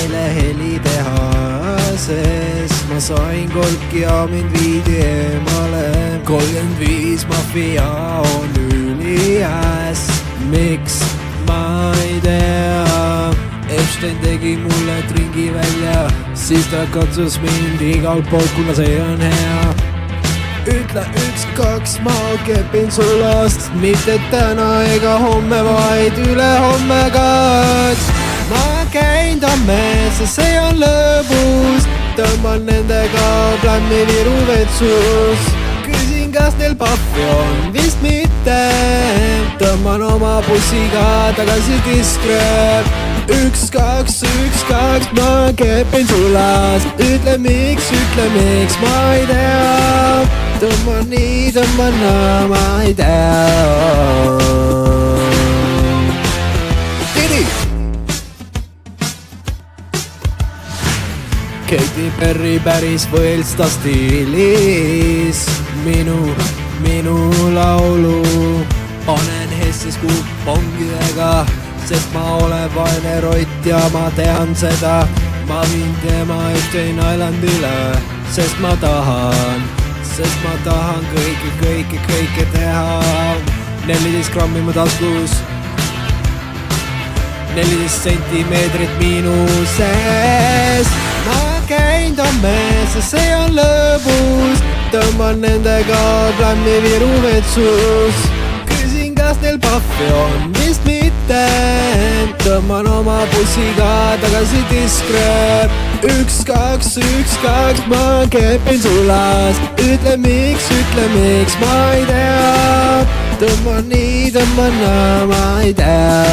neile heli tehases. Ma sain kolki ja mind viidi eemale. 35 maffia on üliäs. Miks? Ma ei tea. Epstein tegi mulle tringi välja, siis ta katsus mind igalt poolt, kuna see on hea. Ütle 1, 2, ma kepin su last, mitte täna ega homme, vaid ülehomme ka. Ma käin Tammes ja see on lõbus, tõmban nendega plämmi Viru vetsus. Küsin, kas neil pahvi on, vist mitte. Tõmban oma bussiga tagasi Diskrööp. 1, 2, 1, 2, ma kepin su last. Ütle miks, ma ei tea. Tõmban nii, tõmban naa, ma ei tea. Tidi! Katy Perry päris võlsta stiilis. Minu laulu panen Hessis kupongidega, sest ma olen vaene rott ja ma tean seda. Ma viin tema Epstein Islandile, sest ma tahan kõike teha. 14 grammi mu taskus, 14 sentimeetrit miinuses. Ma käin Tammes ja see on lõbus, tõmban nendega plämmi Viru vetsus. Küsin, kas neil pahvi on, vist mitte. Tõmban oma bussiga tagasi Diskrööp. 1, 2, 1, 2, ma kepin su last. Ütle miks, ma ei tea. Tõmban nii, tõmban naa, ma ei tea.